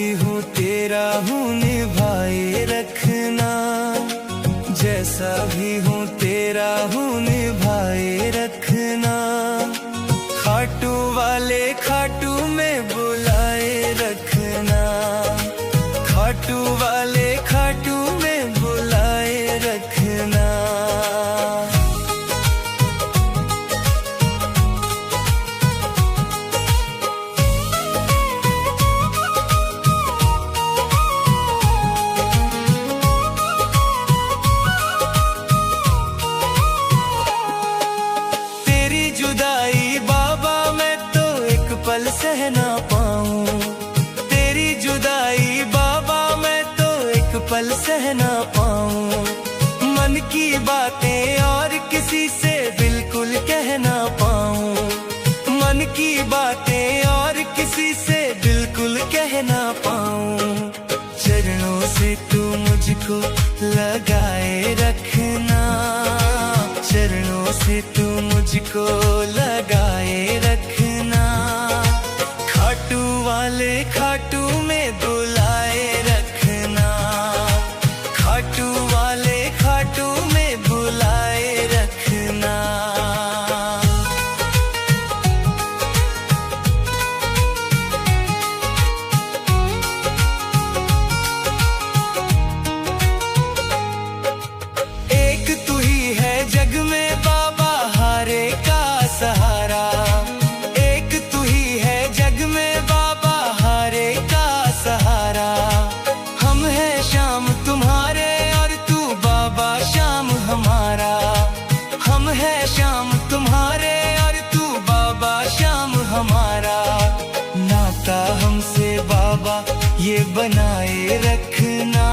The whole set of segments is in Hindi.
भी हूँ तेरा हूँ निभाए रखना, जैसा भी हूँ तेरा हूँ निभाए रखना। खाटू वाले खाटू में बुलाए रखना, खाटू वाले खाटू में बुलाए रखना। तेरी जुदाई बाबा मैं तो एक पल सह ना पाऊं, तेरी जुदाई बाबा मैं तो एक पल सह ना पाऊं। मन की बातें और किसी से बिल्कुल कह ना पाऊं, मन की बातें और किसी से बिल्कुल कह ना पाऊं। चरणों से तू मुझको लगाए रखना, चरणों से तू मुझको लगाए रखना। खाटू वाले खाटू में बुलाए रखना, खाटू वाले खाटू में बुलाए रखना। एक तू ही है जग में बाबा हारे का सहारा, एक तू ही है जग में बाबा हारे का सहारा। हम हैं शाम तुम्हारे और तू बाबा शाम हमारा, हम हैं शाम तुम्हारे और तू बाबा शाम हमारा। नाता हमसे बाबा ये बनाए रखना,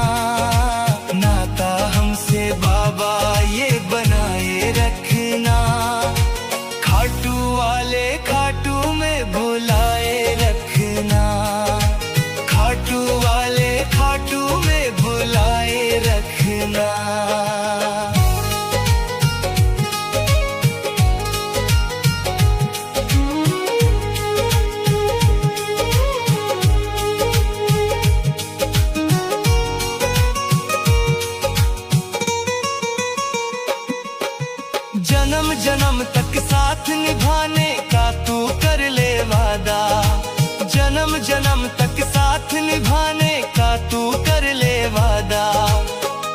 नाता हमसे बाबा ये बनाए रखना। खाटू वाले खाटू में बुलाए रखना, खाटू वाले खाटू में बुलाए रखना। जन्म जन्म तक साथ निभाने का तू कर ले वादा, जन्म जन्म तक साथ निभाने का तू कर ले वादा।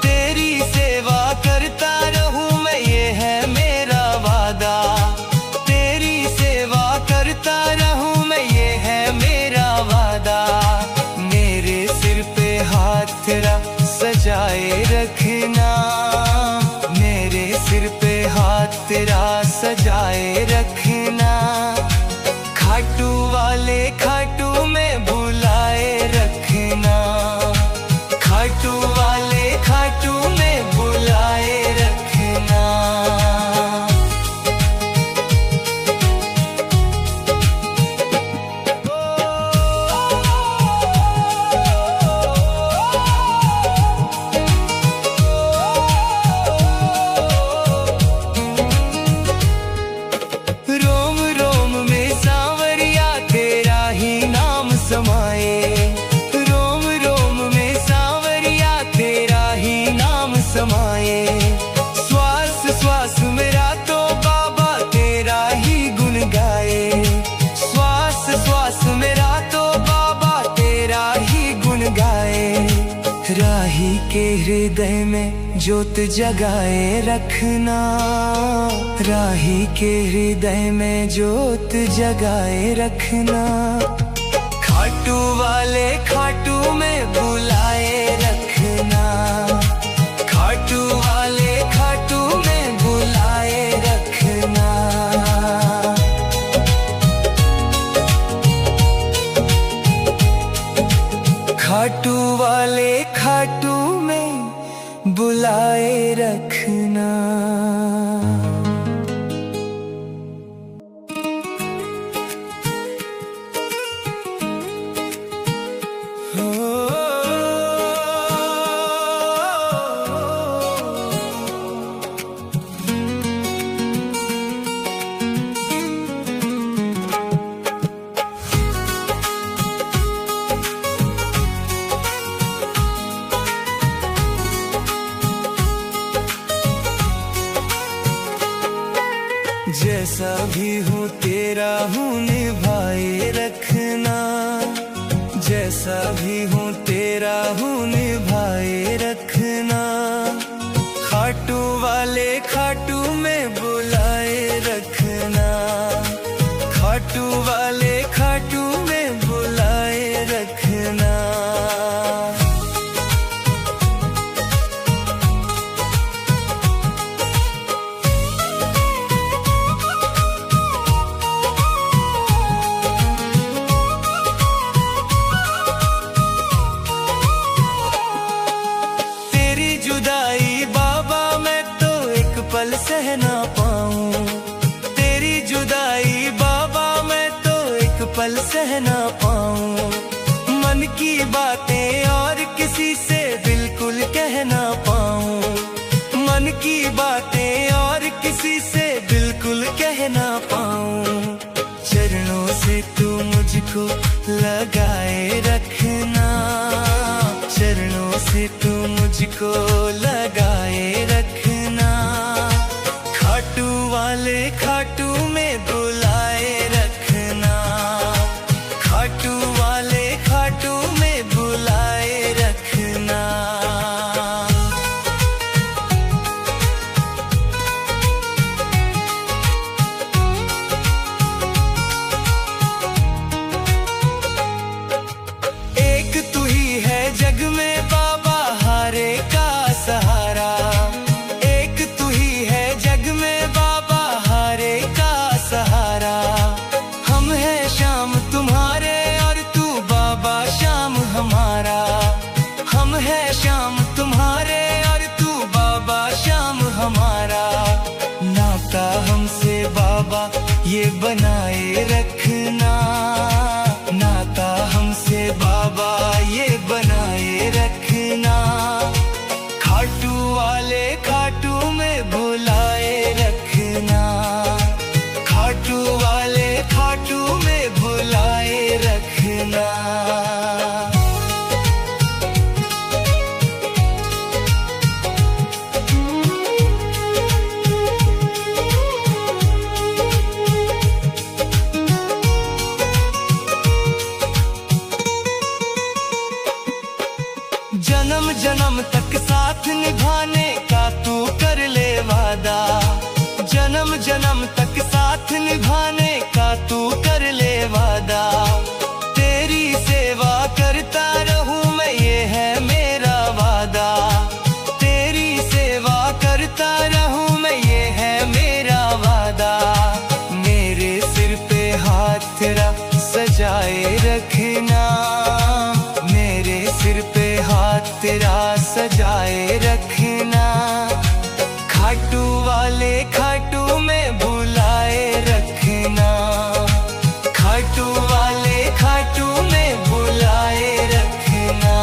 तेरी सेवा करता रहूं मैं ये है मेरा वादा, तेरी सेवा करता रहूं मैं ये है मेरा वादा। मेरे सिर पे हाथ तेरा सजाए रखना, मेरे सिर पे हाथ तेरा सजाए रखना। खाटू वाले खाटू में बुलाए रखना, खाटू वाले खाटू में बुलाए रखना। रोम रोम में सांवरिया तेरा ही नाम समाए, रोम रोम में सांवरिया तेरा ही नाम समाए। श्वास श्वास मेरा तो बाबा तेरा ही गुण गाए, श्वास श्वास मेरा तो बाबा तेरा ही गुण गाए। राही के हृदय में ज्योत जगाए रखना, राही के हृदय में ज्योत जगाए रखना। खाटू वाले खाटू में बुलाए रखना, खाटू वाले खाटू में बुलाए रखना। खाटू वाले खाटू में बुलाए रखना। जैसा भी हूँ तेरा हूँ निभाए रखना, जैसा भी हूँ तेरा हूँ निभाए रखना। खाटू वाले खाटू में बुलाए रखना, खाटू वाले खाटू में बुलाए रखना। तेरी जुदाई बाबा मैं तो एक पल सह ना पाऊं, तेरी जुदाई बाबा मैं तो एक पल सह ना पाऊं। मन की बातें और किसी से बिल्कुल कह ना पाऊं, मन की बातें और किसी से बिल्कुल कह ना पाऊं। चरणों से तू मुझको लगाए रखना, चरणों से तू मुझको लगाए रखना। खाटू वाले खाटू में बुलाए रखना, खाटू वाले खाटू में बुलाए रखना। एक तू ही है जग में बाबा हारे का सहारा, एक तू ही है जग में बाबा हारे का सहारा। हम हैं शाम तुम्हारे और तू बाबा शाम हमारा, हम हैं शाम तुम्हारे और तू बाबा शाम हमारा। नाता हमसे बाबा ये बनाए रखना, नाता हमसे बाबा ये बनाए रखना। खाटू वाले खाटू में बुलाए रखना, खाटू वाले खाटू में बुलाए रखना। जन्म जन्म तक साथ निभाने का तू कर ले वादा, जन्म जन्म तक साथ निभाने का तू कर ले वादा। तेरी सेवा करता रहूं मैं ये है मेरा वादा, तेरी सेवा करता रहूं मैं ये है मेरा वादा। मेरे सिर पे हाथ तेरा सजाए रखना, मेरे सिर पे हाथ तेरा सजाए रखना। खाटू वाले खाटू में बुलाए रखना, खाटू वाले खाटू में बुलाए रखना।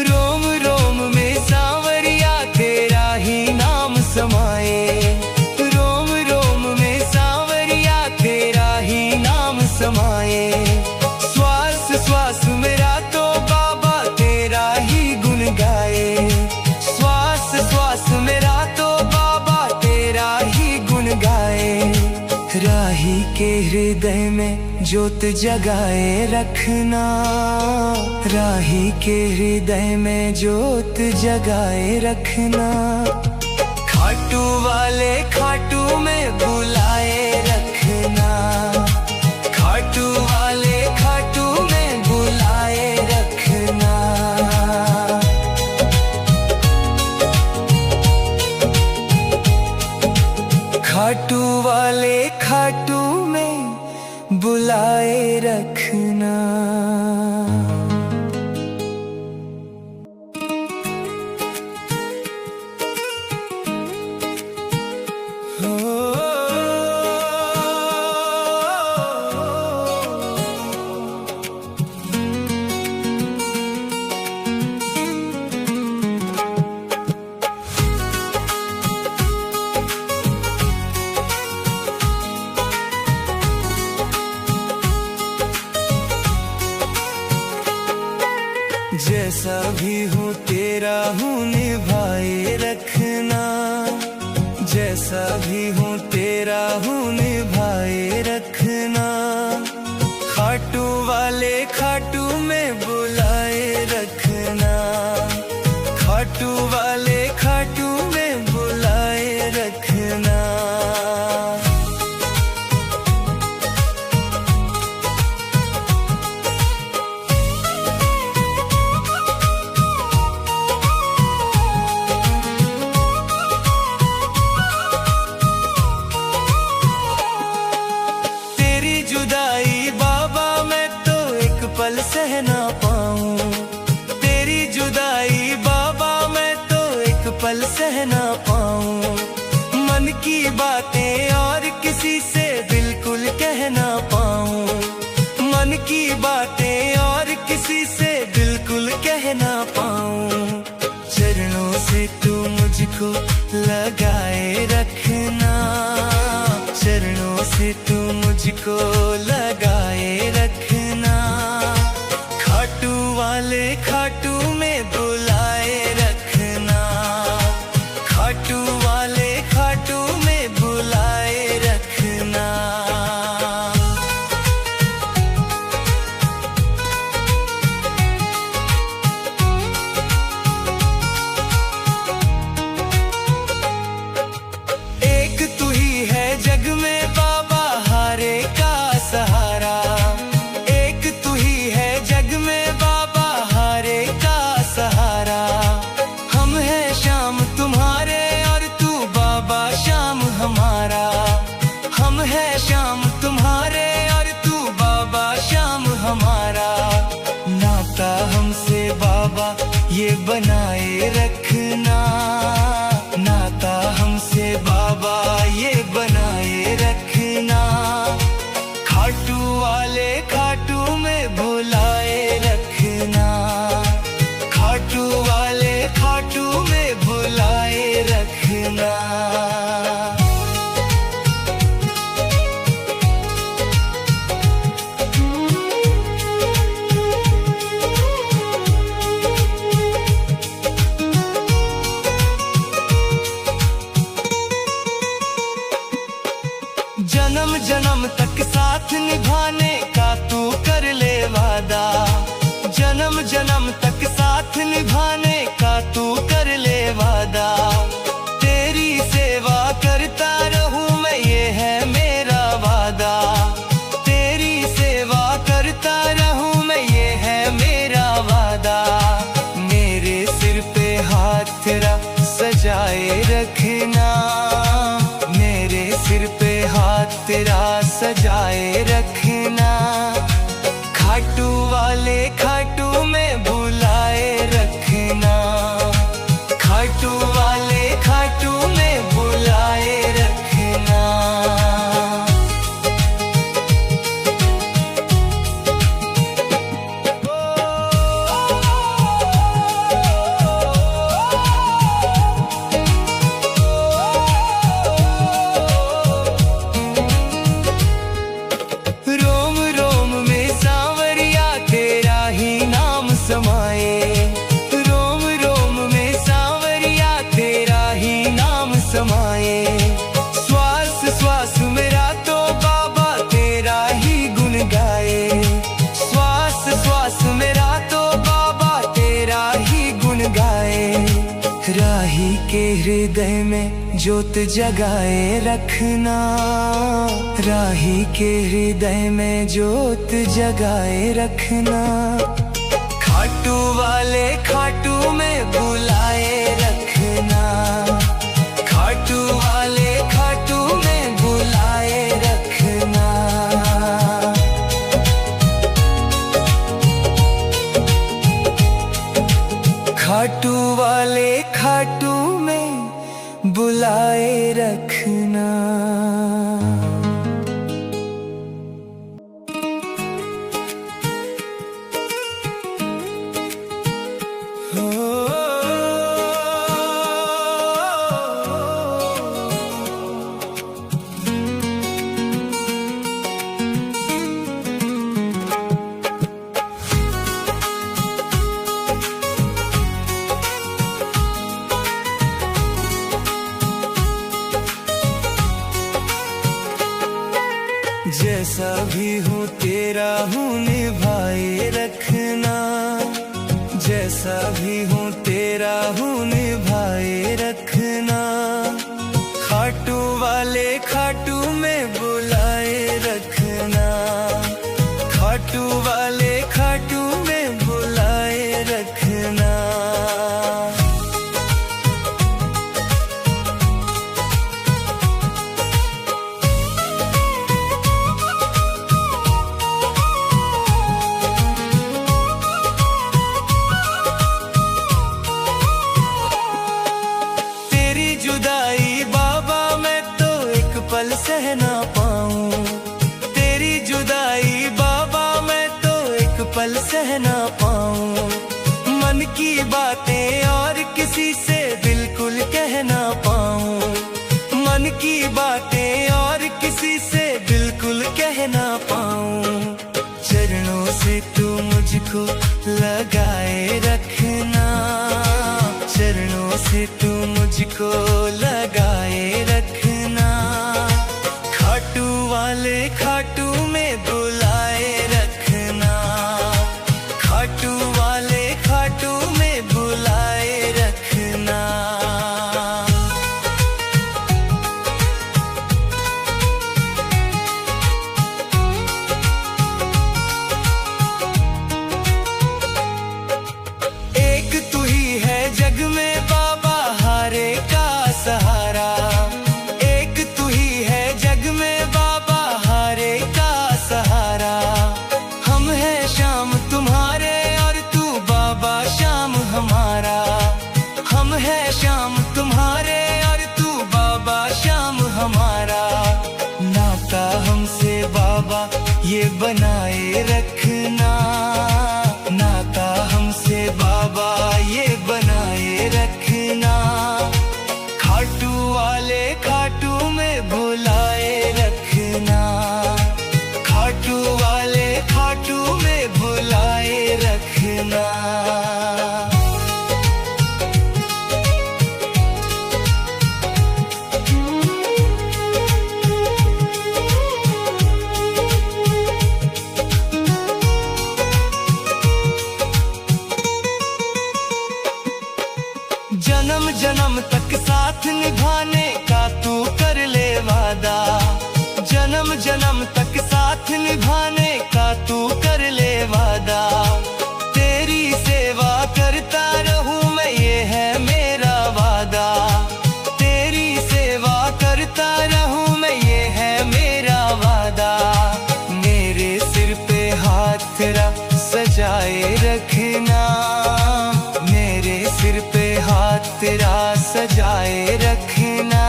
रोम रोम में सांवरिया तेरा ही नाम समाए, रोम रोम में सांवरिया तेरा ही नाम समाए। श्वास श्वास मेरा तो बाबा तेरा ही गुण गाए, श्वास श्वास मेरा तो बाबा तेरा ही गुण गाए। राही के हृदय में ज्योत जगाए रखना, राही के हृदय में ज्योत जगाए रखना। खाटू वाले खाटू में बुलाए रखना, खाटू वाले खाटू में बुलाए रखना। खाटू वाले खाटू में बुलाए रखना। जैसा भी हूँ तेरा हूँ निभाए रखना, जैसा भी हूँ तेरा हूँ निभाए रखना। खाटू वाले खाटू में बुलाए रखना, खाटू वाले खाटू में बुलाए रखना। तेरी जुदाई बाबा मैं तो एक पल सह ना पाऊं, तेरी जुदाई बाबा मैं तो एक पल सह ना पाऊं। मन की बातें और किसी से बिल्कुल कह ना पाऊं, मन की बातें और किसी से बिल्कुल कह ना पाऊं। चरणों से तू मुझको लगाए रखना, चरणों से तू मुझको लगाए रखना। खाटू वाले खाटू में बुलाए रखना, खाटू वाले खाटू में बुलाए रखना। एक तू ही है जग में बाबा हारे का सहारा, एक तू ही है जग में बाबा हारे का सहारा। हम हैं शाम तुम्हारे और तू बाबा शाम हमारा, हम हैं शाम तुम्हारे और तू बाबा शाम हमारा। नाता हमसे बाबा ये बनाए रखना, नाता हमसे बाबा ये बनाए रखना। खाटू वाले खाटू में बुलाए रखना, खाटू वाले खाटू में बुलाए रखना। जन्म जन्म तक साथ निभाने का तू कर ले वादा, जन्म जन्म तक साथ निभाने का तू कर ले वादा। तेरी सेवा करता रहूं मैं ये है मेरा वादा, तेरी सेवा करता रहूं मैं ये है मेरा वादा। मेरे सिर पे हाथ तेरा सजाए रखना, मेरे सिर पे हाथ तेरा सजाए रखना। खाटू वाले खाटू में बुलाए रखना, खाटू वाले खाटू में बुलाए रखना। रोम रोम में सांवरिया तेरा ही नाम समाए, रोम रोम में सांवरिया तेरा ही नाम समाए। श्वास श्वास मेरा तो बाबा तेरा ही गुण गाए, श्वास श्वास मेरा तो बाबा तेरा ही गुण गाए। राही के हृदय में ज्योत जगाए रखना, राही के हृदय में ज्योत जगाए रखना। खाटू वाले खाटू में बुलाए रखना, खाटू वाले खाटू में बुलाए रखना। खाटू वाले खाटू में बुलाए रखना। वाले खाटू में बुलाए रखना। तेरी जुदाई बाबा मैं तो एक पल सह ना पाऊं, तेरी जुदाई बाबा मैं तो एक पल सह ना पाऊं। मन की बातें और किसी से बिल्कुल कह ना पाऊं, मन की बातें और किसी से बिल्कुल कह ना पाऊं। चरणों से तू मुझको लगाए रखना, चरणों से तू मुझको लगाए रखना। खाटू वाले खाटू में बुलाए रखना, खाटू वाले खाटू में बुलाए रखना। एक तू ही है जग में बाबा हारे का सहारा, एक तू ही है जग में बाबा हारे का सहारा। हम हैं शाम तुम्हारे और तू बाबा शाम हमारा, हम हैं शाम तुम्हारे और तू बाबा शाम हमारा। नाता हमसे बाबा ये बनाए रखना, नाता हमसे बाबा ये बनाए रखना। खाटू वाले खाटू में बुलाए रखना, खाटू वाले खाटू में बुलाए रखना। जन्म जन्म तक साथ निभाने का तू कर ले वादा, जन्म जन्म तक साथ निभाने का तू कर ले वादा। तेरी सेवा करता रहूं मैं ये है मेरा वादा, तेरी सेवा करता रहूं मैं ये है मेरा वादा। मेरे सिर पे हाथ तेरा सजाए रखना, मेरे सिर पे हाथ तेरा सजाए रखना।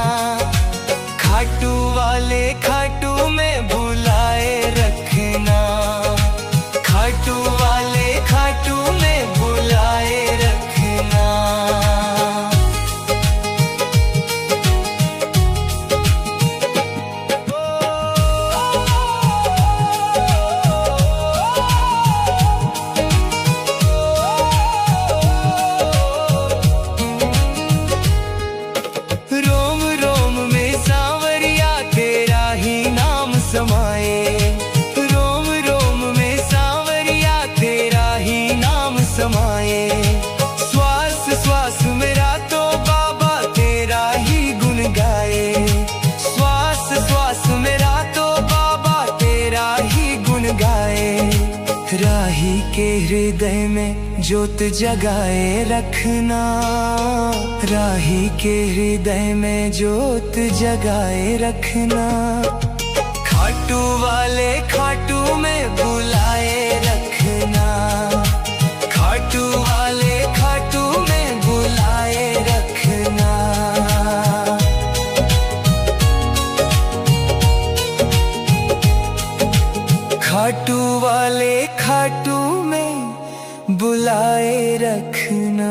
खाटू वाले खाटू में बुलाए रखना, खाटू वाले खाटू में बुलाए रखना। रोम रोम में सांवरिया तेरा ही नाम समाए, रोम रोम में सांवरिया तेरा ही नाम समाए। श्वास श्वास मेरा तो बाबा तेरा ही गुण गाए, श्वास श्वास मेरा तो बाबा तेरा ही गुण गाए। राही के हृदय में ज्योत जगाए रखना, राही के हृदय में ज्योत जगाए रखना। खाटू वाले खाटू में बुलाए रखना, खाटू वाले खाटू में बुलाए रखना। खाटू वाले खाटू में बुलाए रखना।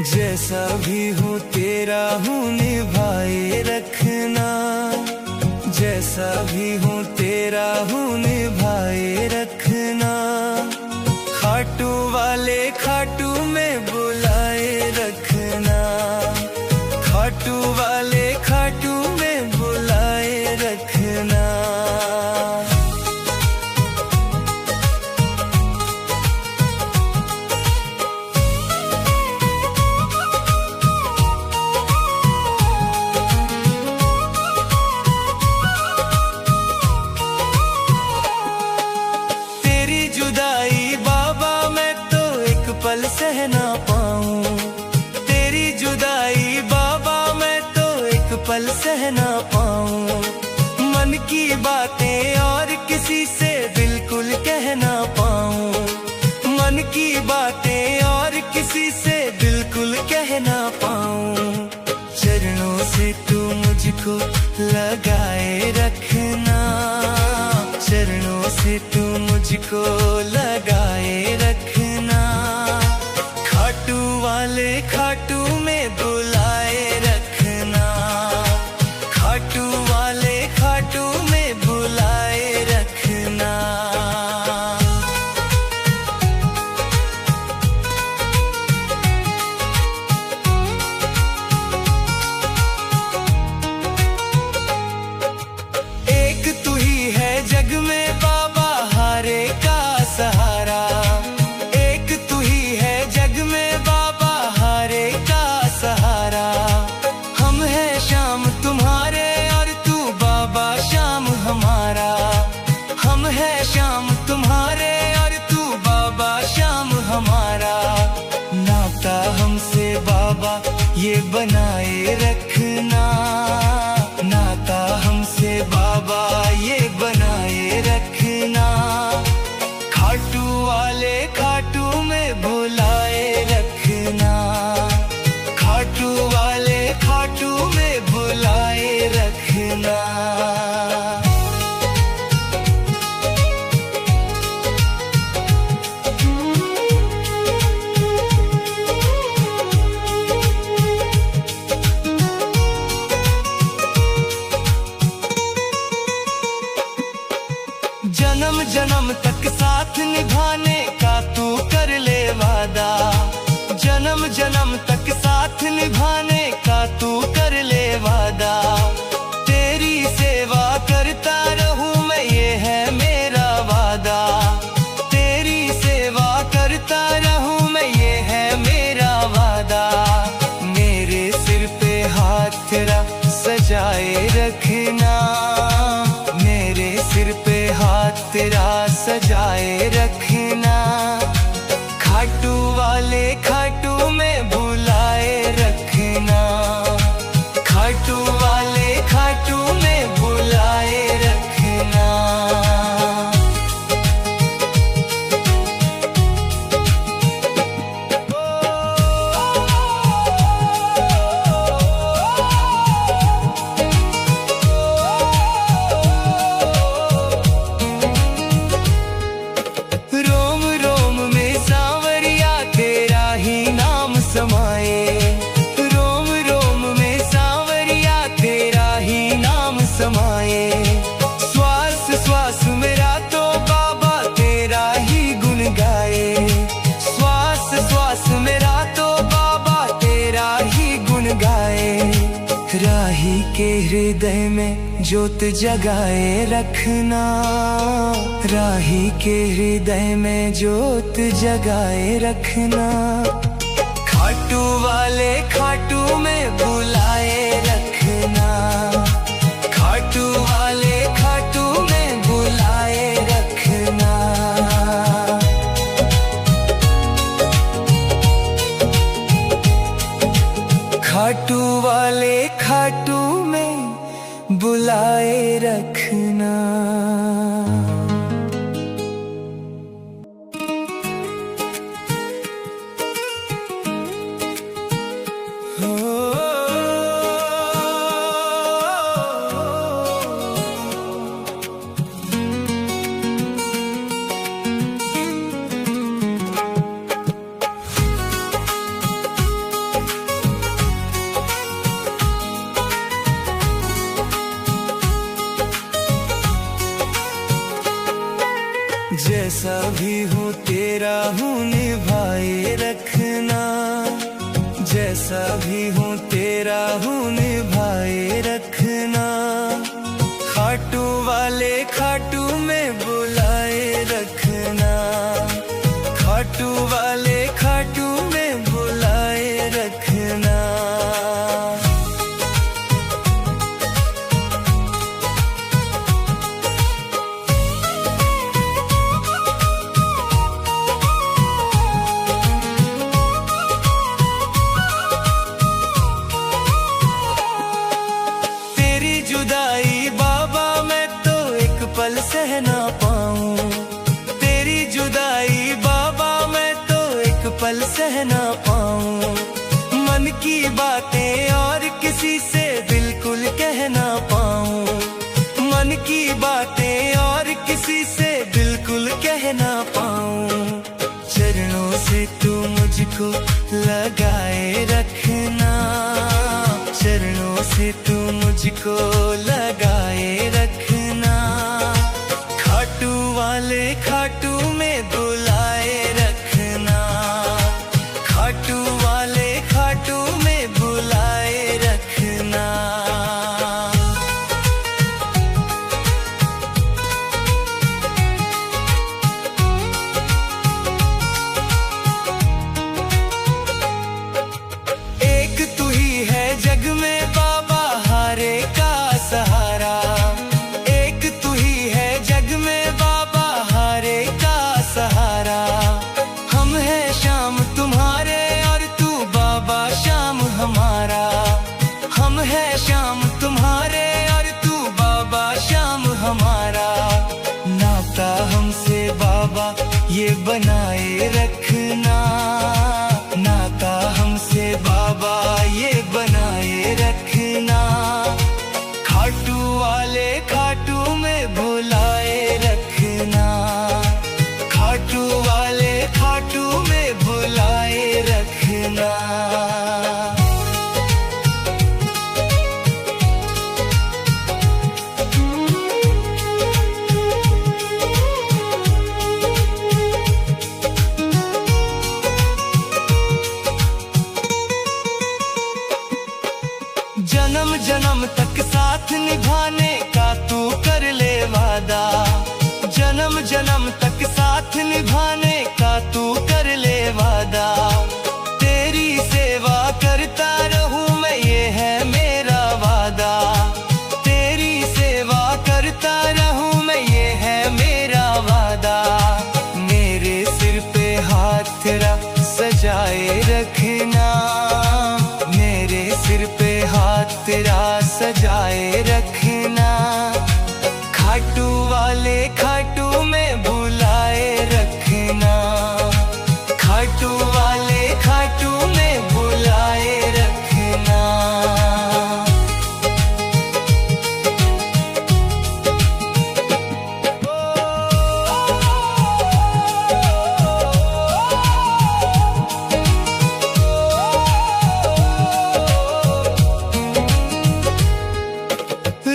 जैसा भी हूँ तेरा हूँ निभाए रखना, जैसा भी हूँ तेरा हूँ निभाए बातें और किसी से बिल्कुल कह ना पाऊं, मन की बातें और किसी से बिल्कुल कह ना पाऊं। चरणों से तू मुझको लगाए रखना, चरणों से तू मुझको लगाए रखना। खाटू वाले खाटू में बुलाए रखना, खाटू वाले खाटू में बुलाए रखना। एक तू ही है जग में बाबा हारे का सहारा, एक तू ही है जग में बाबा हारे का सहारा। हम हैं शाम तुम्हारे और तू बाबा शाम हमारा, हम हैं शाम तुम्हारे और तू बाबा शाम हमारा। नाता हमसे बाबा ये बनाए रखना, नाता हमसे बाबा ये बनाए रखना। खाटू वाले खाटू में बुलाए रखना, खाटू वाले खाटू में बुलाए रखना। जन्म जन्म तक साथ निभाने का तू कर ले वादा, जन्म जन्म तक साथ निभाने का तू कर ले वादा। तेरी सेवा करता रहूं मैं ये है मेरा वादा, तेरी सेवा करता रहूं मैं ये है मेरा वादा। मेरे सिर पे हाथ तेरा सजाए रखना, मेरे सिर पे हाथ तेरा सजाए रखना। खाटू वाले खाटू में बुलाए रखना, खाटू वाले खाटू में बुलाए रखना। रोम रोम में सांवरिया तेरा ही नाम समाए, रोम रोम में सांवरिया तेरा ही नाम समाए। श्वास श्वास मेरा तो बाबा तेरा ही गुण गाए, श्वास श्वास मेरा तो बाबा तेरा ही गुण गाए। राही के हृदय में ज्योत जगाए रखना, राही के हृदय में ज्योत जगाए रखना। खाटू वाले खाटू में बुलाए रखना, खाटू वाले खाटू में बुलाए रखना। खाटू वाले खाटू में बुलाए रखना। जैसा भी हो तेरा हूँ निभाए रखना, जैसा भी हो तेरा हूँ निभाए रखना। खाटू वाले खाटू में बुलाए रखना, खाटू वाले खाटू में बुलाए रखना। तेरी जुदाई बाबा मैं तो कह ना पाऊं। चरणों से तू मुझको लगाए रखना, चरणों से तू मुझको लगाए रखना। खाटू वाले खाटू में बुलाए रखना, खाटू वाले खाटू में बुलाए रखना। एक तू ही है जग में बाबा हारे का सहारा, एक तू ही है जग में बाबा हारे का सहारा। हम हैं शाम तुम्हारे और तू बाबा शाम हमारा, हम हैं शाम तुम्हारे और तू बाबा शाम हमारा। नाता हमसे बाबा ये बनाए रखना, नाता हमसे बाबा ये बनाए रखना। खाटू वाले खाटू में बुलाए रखना, खाटू वाले खाटू में बुलाए रखना। जन्म जन्म तक साथ निभाने का तू कर ले वादा, जन्म जन्म तक साथ निभाने का तू कर ले वादा। तेरी सेवा करता रहूं मैं ये है मेरा वादा, तेरी सेवा करता रहूं मैं ये है मेरा वादा। मेरे सिर पे हाथ तेरा सजाए रखना, मेरे सिर पे हाथ तेरा सजाए रखना। खाटू वाले खाटू में बुलाए रखना, खाटू वाले खाटू में बुलाए रखना।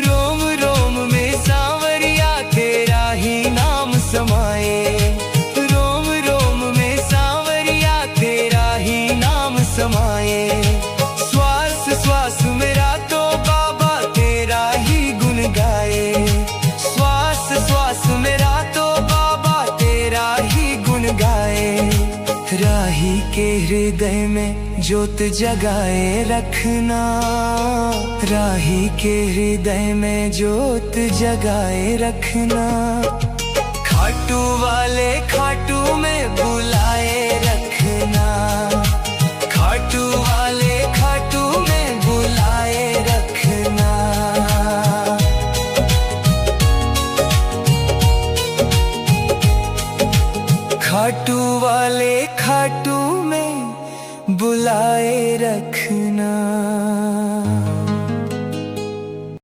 रोम रोम में सांवरिया तेरा ही नाम समाए, रोम रोम में सांवरिया तेरा ही नाम समाए। श्वास श्वास मेरा तो बाबा तेरा ही गुण गाए, श्वास श्वास मेरा तो बाबा तेरा ही गुण गाए। राही के हृदय में ज्योत जगाए रखना, राही के हृदय में ज्योत जगाए रखना। खाटू वाले खाटू में बुलाए रखना, खाटू वाले खाटू में बुलाए रखना। खाटू वाले खाटू में बुलाए रखना।